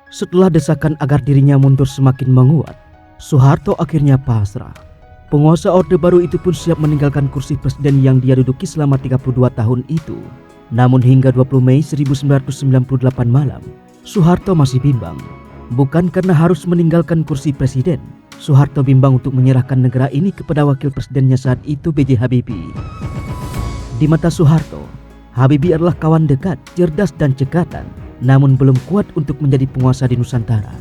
Setelah desakan agar dirinya mundur semakin menguat, Soeharto akhirnya pasrah. Penguasa Orde Baru itu pun siap meninggalkan kursi presiden yang dia duduki selama 32 tahun itu. Namun hingga 20 Mei 1998 malam, Soeharto masih bimbang. Bukan karena harus meninggalkan kursi presiden, Soeharto bimbang untuk menyerahkan negara ini kepada wakil presidennya saat itu, B.J. Habibie. Di mata Soeharto, Habibie adalah kawan dekat, cerdas dan cekatan, namun belum kuat untuk menjadi penguasa di Nusantara.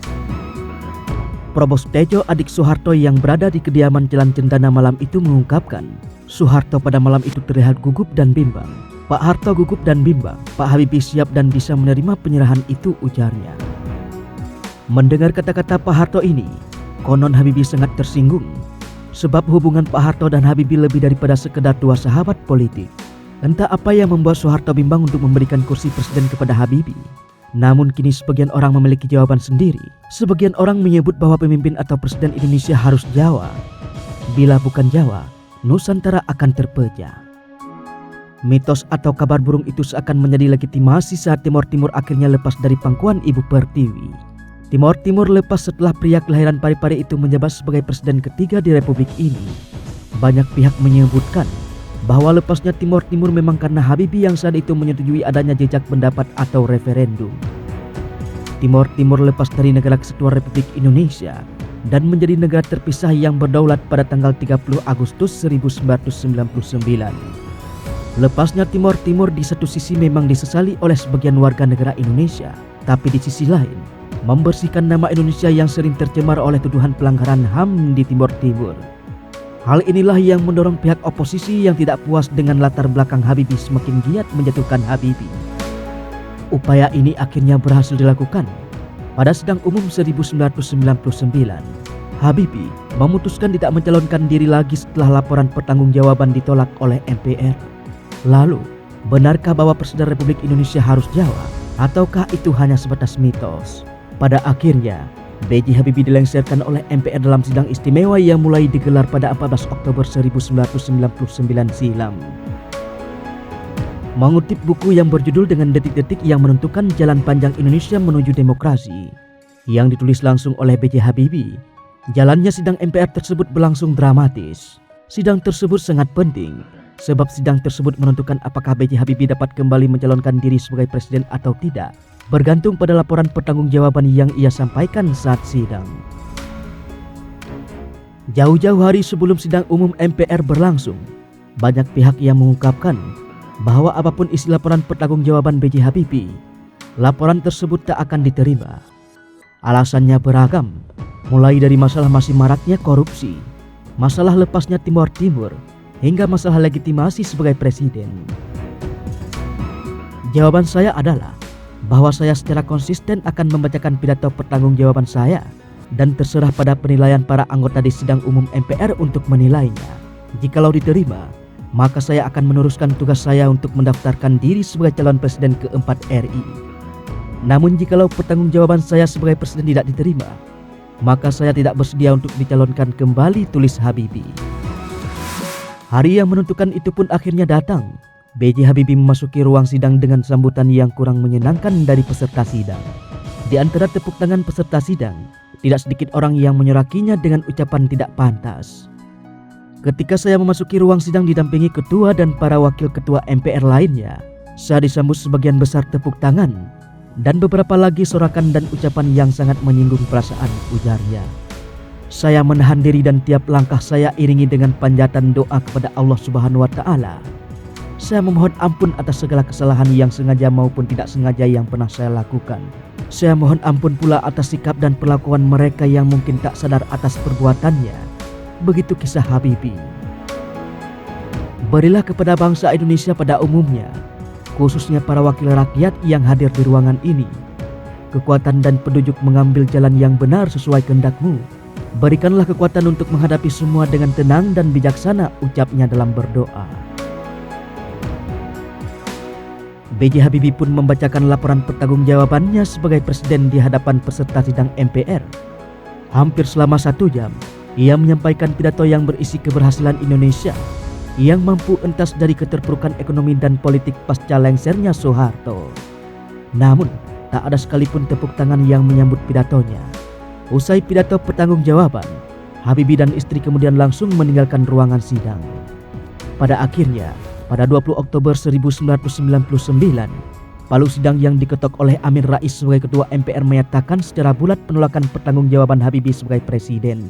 Probos Tejo, adik Soeharto yang berada di kediaman Jalan Cendana malam itu mengungkapkan, Soeharto pada malam itu terlihat gugup dan bimbang. Pak Harto gugup dan bimbang, Pak Habibie siap dan bisa menerima penyerahan itu, ujarnya. Mendengar kata-kata Pak Harto ini, konon Habibie sangat tersinggung. Sebab hubungan Pak Harto dan Habibie lebih daripada sekedar dua sahabat politik. Entah apa yang membuat Soeharto bimbang untuk memberikan kursi presiden kepada Habibie. Namun kini sebagian orang memiliki jawaban sendiri. Sebagian orang menyebut bahwa pemimpin atau presiden Indonesia harus Jawa. Bila bukan Jawa, Nusantara akan terpecah. Mitos atau kabar burung itu seakan menjadi legitimasi saat Timor Timur akhirnya lepas dari pangkuan Ibu Pertiwi. Timor Timur lepas setelah pria kelahiran Parepare itu menjabat sebagai presiden ketiga di Republik ini. Banyak pihak menyebutkan bahwa lepasnya Timor Timur memang karena Habibie yang saat itu menyetujui adanya jejak pendapat atau referendum. Timor Timur lepas dari negara kesatuan Republik Indonesia dan menjadi negara terpisah yang berdaulat pada tanggal 30 Agustus 1999. Lepasnya Timor Timur di satu sisi memang disesali oleh sebagian warga negara Indonesia, tapi di sisi lain membersihkan nama Indonesia yang sering tercemar oleh tuduhan pelanggaran HAM di Timor Timur. Hal inilah yang mendorong pihak oposisi yang tidak puas dengan latar belakang Habibie semakin giat menjatuhkan Habibie. Upaya ini akhirnya berhasil dilakukan. Pada sidang umum 1999, Habibie memutuskan tidak mencalonkan diri lagi setelah laporan pertanggungjawaban ditolak oleh MPR. Lalu, benarkah bahwa Presiden Republik Indonesia harus Jawa? Ataukah itu hanya sebatas mitos? Pada akhirnya, B.J. Habibie dilengsarkan oleh MPR dalam sidang istimewa yang mulai digelar pada 14 Oktober 1999 silam. Mengutip buku yang berjudul dengan detik-detik yang menentukan jalan panjang Indonesia menuju demokrasi, yang ditulis langsung oleh B.J. Habibie, jalannya sidang MPR tersebut berlangsung dramatis. Sidang tersebut sangat penting, sebab sidang tersebut menentukan apakah B.J. Habibie dapat kembali mencalonkan diri sebagai presiden atau tidak, bergantung pada laporan pertanggungjawaban yang ia sampaikan saat sidang. Jauh-jauh hari sebelum sidang umum MPR berlangsung, banyak pihak yang mengungkapkan bahwa apapun isi laporan pertanggungjawaban B.J. Habibie, laporan tersebut tak akan diterima. Alasannya beragam, mulai dari masalah masih maraknya korupsi, masalah lepasnya Timor Timur, hingga masalah legitimasi sebagai presiden. Jawaban saya adalah bahwa saya secara konsisten akan membacakan pidato pertanggungjawaban saya dan terserah pada penilaian para anggota di sidang umum MPR untuk menilainya. Jikalau diterima, maka saya akan meneruskan tugas saya untuk mendaftarkan diri sebagai calon presiden keempat RI. Namun jikalau pertanggungjawaban saya sebagai presiden tidak diterima, maka saya tidak bersedia untuk dicalonkan kembali, tulis Habibie. Hari yang menentukan itu pun akhirnya datang. B.J. Habibie memasuki ruang sidang dengan sambutan yang kurang menyenangkan dari peserta sidang. Di antara tepuk tangan peserta sidang, tidak sedikit orang yang menyorakinya dengan ucapan tidak pantas. Ketika saya memasuki ruang sidang didampingi ketua dan para wakil ketua MPR lainnya, saya disambut sebagian besar tepuk tangan dan beberapa lagi sorakan dan ucapan yang sangat menyinggung perasaan, ujarnya. Saya menahan diri dan tiap langkah saya iringi dengan panjatan doa kepada Allah Subhanahu wa Ta'ala. Saya memohon ampun atas segala kesalahan yang sengaja maupun tidak sengaja yang pernah saya lakukan. Saya mohon ampun pula atas sikap dan perlakuan mereka yang mungkin tak sadar atas perbuatannya. Begitu kisah Habibie. Berilah kepada bangsa Indonesia pada umumnya, khususnya para wakil rakyat yang hadir di ruangan ini, kekuatan dan petunjuk mengambil jalan yang benar sesuai kehendak-Mu. Berikanlah kekuatan untuk menghadapi semua dengan tenang dan bijaksana, ucapnya dalam berdoa. B.J. Habibie pun membacakan laporan pertanggungjawabannya sebagai presiden di hadapan peserta sidang MPR. Hampir selama 1 jam, ia menyampaikan pidato yang berisi keberhasilan Indonesia yang mampu entas dari keterpurukan ekonomi dan politik pasca lengsernya Soeharto. Namun, tak ada sekalipun tepuk tangan yang menyambut pidatonya. Usai pidato pertanggungjawaban, Habibie dan istri kemudian langsung meninggalkan ruangan sidang. Pada akhirnya, pada 20 Oktober 1999, palu sidang yang diketok oleh Amin Rais sebagai ketua MPR menyatakan secara bulat penolakan pertanggungjawaban Habibie sebagai presiden.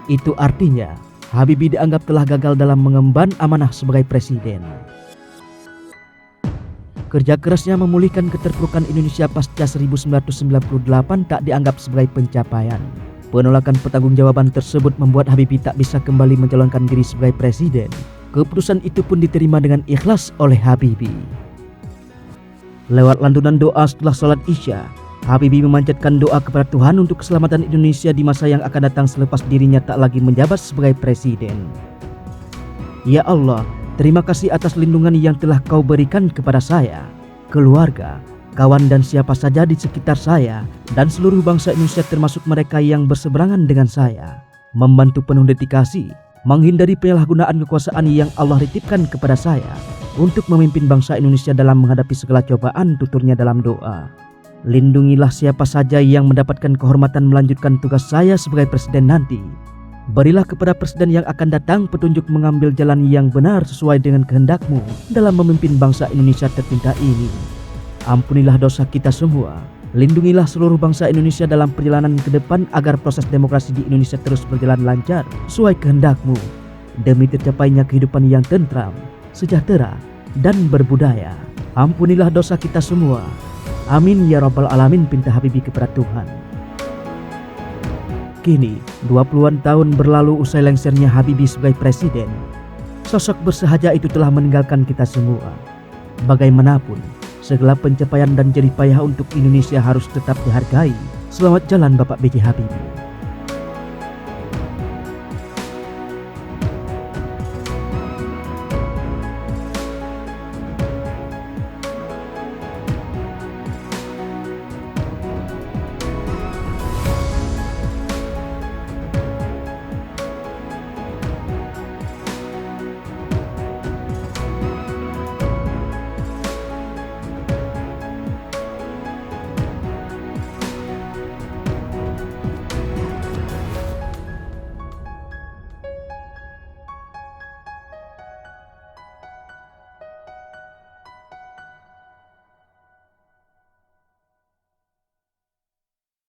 Itu artinya Habibie dianggap telah gagal dalam mengemban amanah sebagai presiden. Kerja kerasnya memulihkan keterpurukan Indonesia pasca 1998 tak dianggap sebagai pencapaian. Penolakan pertanggungjawaban tersebut membuat Habibie tak bisa kembali mencalonkan diri sebagai presiden. Keputusan itu pun diterima dengan ikhlas oleh Habibie. Lewat lantunan doa setelah sholat Isya, Habibie memanjatkan doa kepada Tuhan untuk keselamatan Indonesia di masa yang akan datang selepas dirinya tak lagi menjabat sebagai presiden. Ya Allah, terima kasih atas lindungan yang telah Kau berikan kepada saya, keluarga, kawan dan siapa saja di sekitar saya, dan seluruh bangsa Indonesia termasuk mereka yang berseberangan dengan saya. Membantu penuh dedikasi, menghindari penyalahgunaan kekuasaan yang Allah titipkan kepada saya untuk memimpin bangsa Indonesia dalam menghadapi segala cobaan, tuturnya dalam doa. Lindungilah siapa saja yang mendapatkan kehormatan melanjutkan tugas saya sebagai presiden nanti. Berilah kepada presiden yang akan datang petunjuk mengambil jalan yang benar sesuai dengan kehendak-Mu dalam memimpin bangsa Indonesia tercinta ini. Ampunilah dosa kita semua. Lindungilah seluruh bangsa Indonesia dalam perjalanan ke depan agar proses demokrasi di Indonesia terus berjalan lancar sesuai kehendak-Mu, demi tercapainya kehidupan yang tentram, sejahtera, dan berbudaya. Ampunilah dosa kita semua. Amin ya Rabbal Alamin, pinta Habibie kepada Tuhan. Kini, 20-an tahun berlalu usai lengsernya Habibie sebagai presiden, sosok bersahaja itu telah meninggalkan kita semua. Bagaimanapun, segala pencapaian dan jerih payah untuk Indonesia harus tetap dihargai. Selamat jalan Bapak B.J. Habibie.